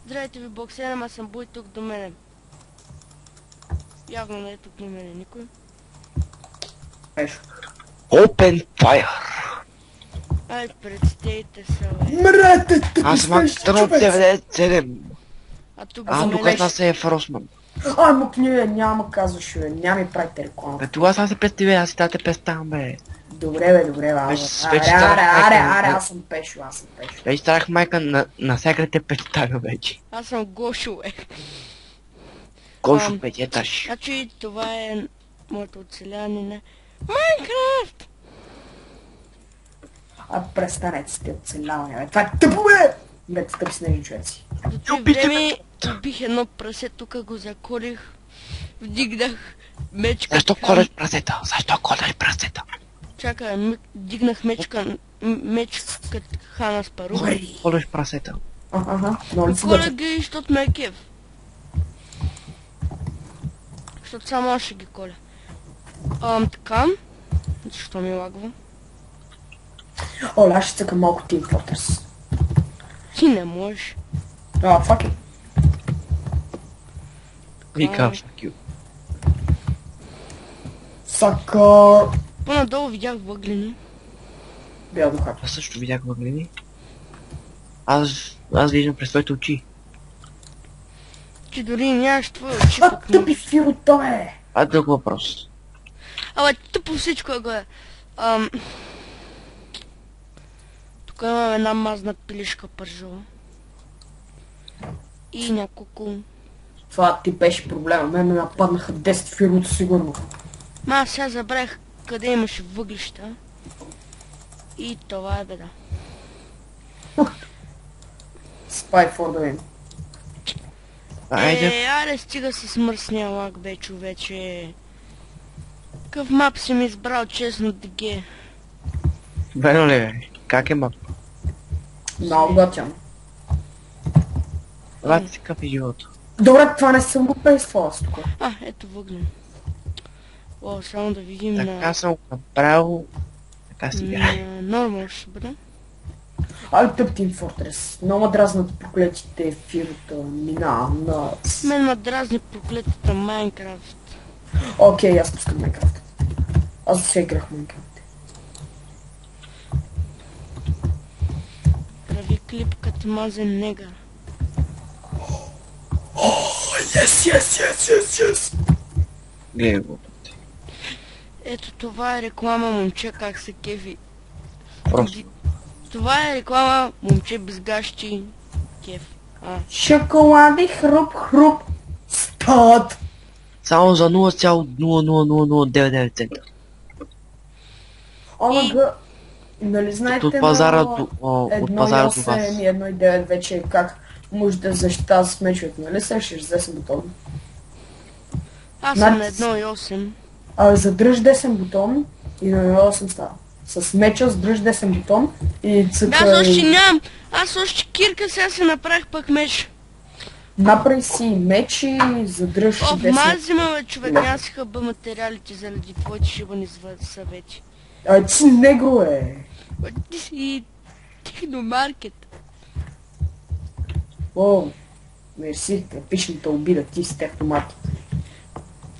Здравейте ви, боксерам, аз съм Буй, тук до мене. Явно не е тук до мене никой. Еш. Open fire! Ай, представете се, бе. Мрете, Аз съм Акстърнот 97. А тук А, до тук мене... аз е Фросман. Ай, мъкни, няма казваш, бе. Няма ми правите реклама. Бе, това сега се представя, аз си дате представям, бе. Добре, бе, Вече аре, станах майка. аз съм Пешо. Вече станах майка на всяка те представя вече. Аз съм Гошо, бе. Гошо, бе, етаж. Значи това е моето оцеляване на Майнкрафт! А престанете с тези оцелявания, бе. Това е тъпо, бе! Бе, тъпи снежни човеци. До това време убих едно прасе, тук го заколих. Вдигнах меч Защо като колеш прасета? Защо колеш прасета? Чакай, вдигнах меч като Хана Спару. Колеш прасета. Ага, много ли си Коля бърза? ги, защото ме е кеф. Защото само аз ще ги коля. Така. Защо ми лагва? Оля, аз ще цъкам малко Team Fortress. Ти не можеш. Fuck it. Вика, fuck you. Сакър. По-надолу видях въглени. Бял духа. Аз също видях въглени. Аз виждам през твоите очи. Ти дори нямаш твои очи. А, пък тъпи можеш. фируто, бе! А друг въпрос. Абе, тъпо всичко е горе. Тук имам една мазна пилишка пържова. И няколко... Това ти беше проблема. Мен ме нападнаха 10 фируто сигурно. Ма, сега забравих къде имаше въглища. И това е беда. Spy for the win. Айде, Аре, стига с мръсния лак, бе, човече. Какъв мап си ми избрал, честно, ДГ? верно ли бе? Как е мап? Много готин. Лати си какъв е живота. Добре, това не съм го пействал аз тук. Ето въглен. О, само да видим Така съм го направил. Така си играе. Нормал ще бъде. Ай, тъп Team Fortress. Много ме дразнат проклетите фирута. Минавам на... Мен ме дразни проклетата Майнкрафт. Окей, аз пускам Minecraft. Аз се играх Minecraft. Прави клип като мазен негър. Yes. Гледай го. Ето това е реклама, момче, как се кефи. Просто. Това е реклама, момче без гащи. Кеф. Шоколади хруп. Стат. Само за 0,00099 цента. Омага. Нали знаете От пазара на до от пазара до вас. 1.8 и 1.9 вече как може да защита с мечовете, нали сещаш с 10 бутон? Аз съм на 1.8. Задръж 10 бутон и на 1.8 става. С меча задръж 10 бутон и цъка... Аз още нямам. Аз още кирка, сега се направих пък меч. Направи си меч и задръж О, 10... мази ме, бе, човек, няма си хъба материалите заради твоите шибани съвети. Ти си негро, е! Ти си техномаркет. О, мерси, епичната обида, ти си техномаркет.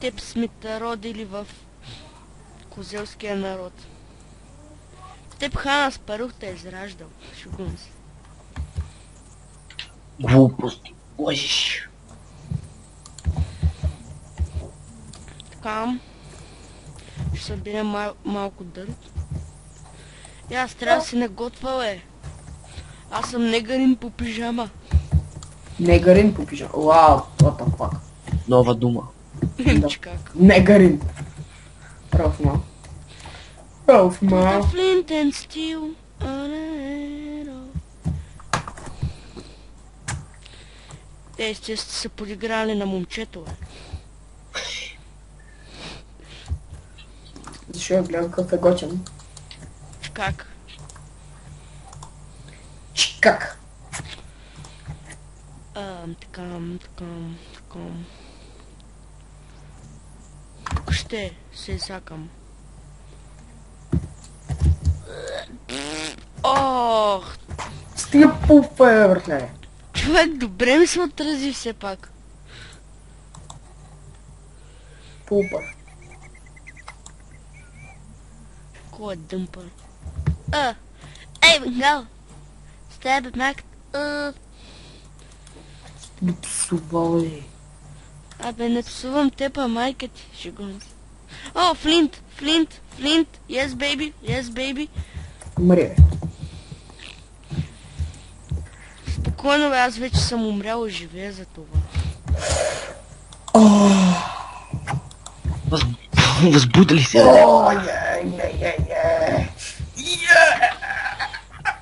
Теб сме те родили в козелския народ. Теб Хана Спарух те е израждал. Шугун се. Глупост. Лъжиш. Така. Ще съберем малко дърт. И аз трябва да си наготвя, бе. Аз съм негарин по пижама. Негарин по пижама. Вау, what the fuck. Нова дума. Че как? Негарин. Рофма. Flint and steel on a arrow. Те сте се подиграли на момчето, бе. Защо я гледам какъв е готин? Че как? Чикак. Така. Тук ще се изсакам. Ох, Стига пуфа, братле. Човек, добре ми се отрази все пак. Пупър. Кой е дъмпър? Ей, Бенгал! С тебе, мак. Не псува, бе. Абе, не псувам теб, а майка ти. Шегувам се. О, Флинт! Флинт! Флинт! Yes, baby! Yes, baby! Умри, бе. Спокойно, бе, аз вече съм умрял и живея за това. Възбудили се, бе. О,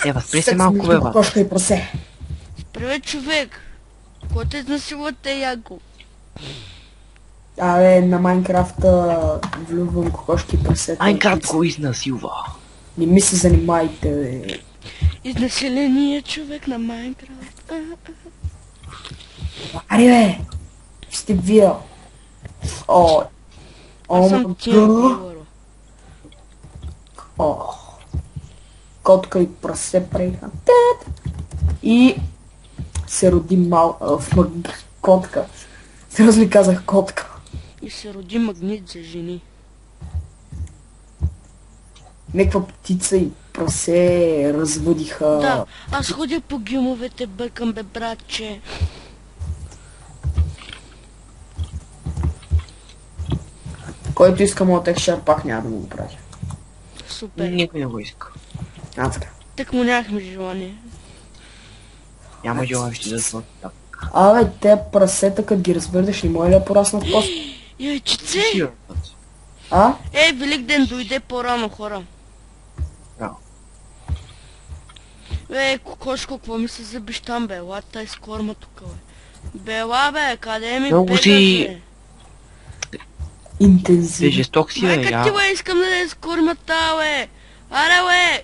Възпри се малко, бе, бе. Кошка и просе. Привет, човек! Кой те изнасилва те, Яко? Абе, на Майнкрафта влюбвам кокошки и прасета. Майнкрафт го изнасилва. Не ми се занимайте, бе. Изнасиления човек на Майнкрафт. Ари, бе! Сте вие. О. Аз съм Тим Билъро. О. Котка и прасе преха. И се роди котка. Сериозно ли казах котка? И се роди магнит за жени. Неква птица и прасе развъдиха. Да, аз ходя по гимовете, бъркам, бе, братче. Който иска моят екшер, пак няма да му го правя. Супер. Никой не го иска. Така. Так му нямахме желание. Няма желащи да са така. Абе, те прасета, като ги развърдеш, не може ли да пораснат после? Яйчице! А? Велик ден дойде по-рано, хора. Да. Кокошко, какво ми се забиш там, бе? Лата из корма тук, бе. Бела, бе, къде ми Много бегаш, си- бе? Ти Интензивно. жесток си, бе, Майка ти, я. бе, искам да е с кормата, бе. Аре, бе.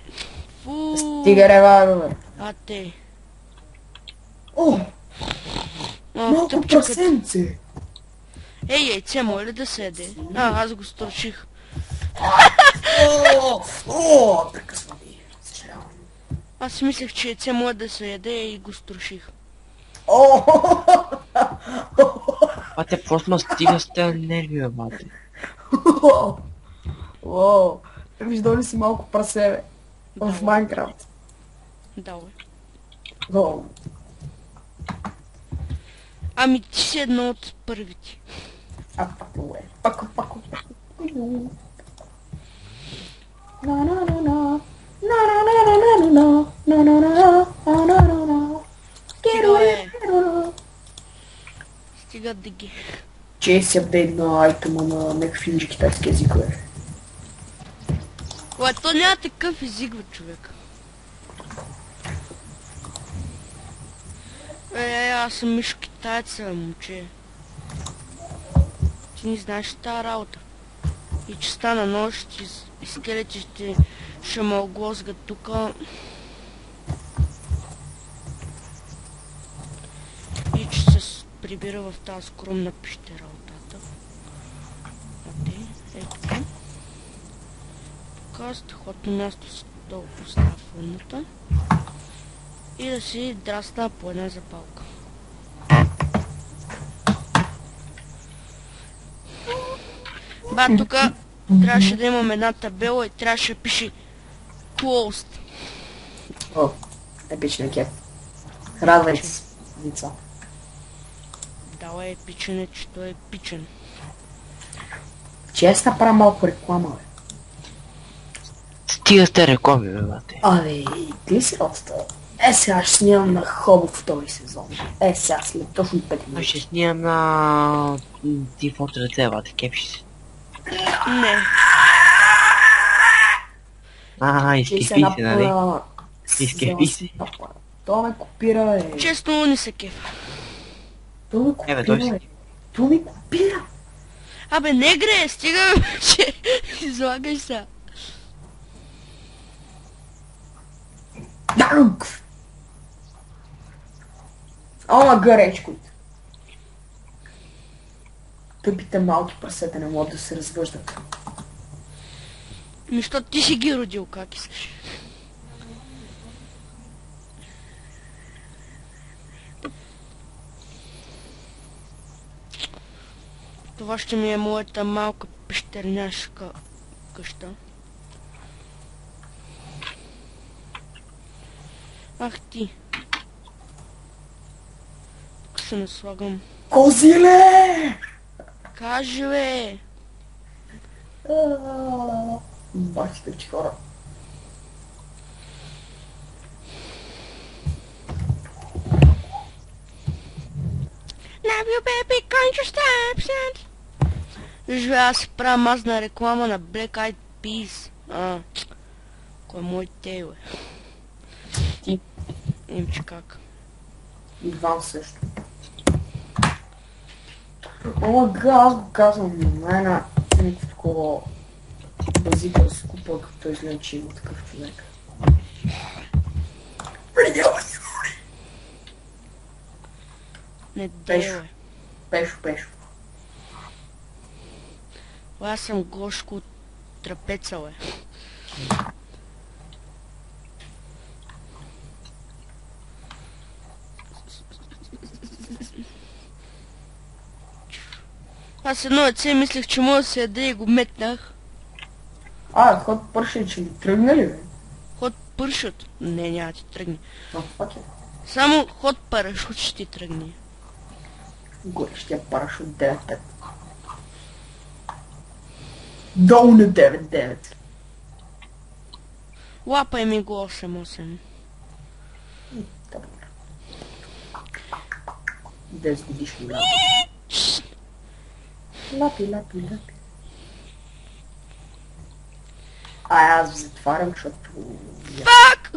Фу. Стига рева, бе. А те. О, О, малко тъпчекът. прасенце. Ей, яйце, може ли да се яде? Аз го сторчих. О, прекъсва ми. Съжалявам. Аз си мислех, че яйце може да се яде и го сторчих. О, Бате, просто ма стига с тези нерви, бе, бате. О, виждал ли си малко прасе, бе? В Да. Майнкрафт. Да, бе. О, Ами ти си едно от първите. пако, бе. Пако. На на на на. На на на на на на. На на на на на на на. Стига, бе. Стига да ги. Че си апдейт на айтема на някакви инжи китайски езикове. Ой, то няма такъв език, бе, човек. Аз съм мишо китаец, бе, момче. Ти не знаеш тази работа. И че стана нощ и скелетите ще ме оглозгат тука. И че се прибира в тази скромна пещера оттатък. Ето. Тук страхотно място с долу поставя фурната. И да си драсна по една запалка. Ба, тука трябваше да имам една табела и трябваше да пише Closed. О, епичен кеф. Радвай се, деца. Да, е епичен, че той е епичен. Че аз направя малко реклама, бе. Стига с тези реклами, бе, бате. Абе, ти си роста. Сега ще снимам на Хобот втори сезон. Сега след точно 5 Аз минути. ще снимам на... Team Fortress 2, бате, кепши се. Не, Изкепи се, нали? Изкепи се. То ме копира, бе. честно не се кефа. То ме Той копира, си. бе. То ме копира. Абе, не гре, стига, че излагаш се. Данк! Ама гаречко. Тъпите малки прасета не могат да се развъждат. Нищо ти си ги родил, как искаш. Това ще ми е моята малка пещерняшка къща. Ах ти. Тук се наслагам. Козиле! Кажи бе! Бахите, че хора. Love you baby, can't you stop it? Виж бе, аз си правя мазна реклама на Black Eyed Peas. Кой е мой тей бе? Ти. Имче как. И Иван също. Ама аз го казвам, една някакво такова базикърско, пък той знае, че има такъв човек. Не дей бе. Пешо. Аз съм Гошко от трапеца бе. Аз едно яйце мислех, че мога да се яде и го метнах. Ход пърши, че ги тръгнали, бе? Ход пършот. Не, няма ти тръгне. Фак е. Само ход парашут ще ти тръгне. Горещия парашут 9-5. Долу на 9-9. Лапай ми го 8-8. Добре. 10 годишни лапи. Лапи. Аз затварям, защото... Фак!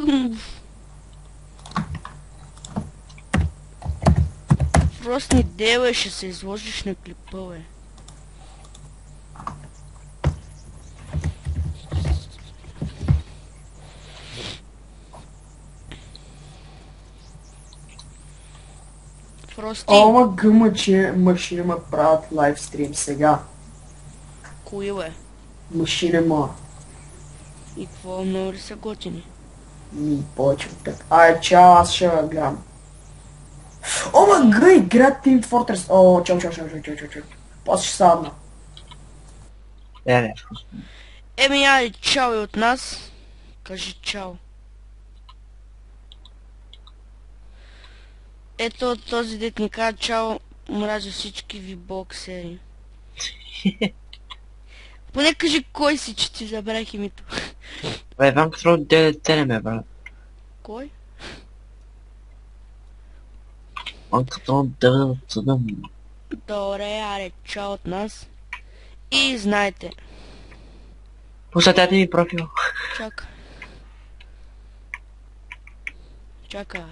Просто ни дела ще се изложиш на клипа, бе. Прости. Ама гъма, че машина ме правят лайвстрим сега. Кои бе? Машина ма. И какво, много ли са готини? Повече от теб. Чао, аз ще гледам. Ама гъй, град Team Fortress. Чао. После ще садна. Не. Еми, айде, чао и от нас. Кажи чао. Ето този дет ни каза чао, мразя всички ви боксери. Поне кажи кой си, че ти забрах името. Бе, Иван Контрол 9-7 ме, брат. Кой? Иван Контрол 9-7. Добре, аре, чао от нас. И знаете. Посетете ми профил. Чака.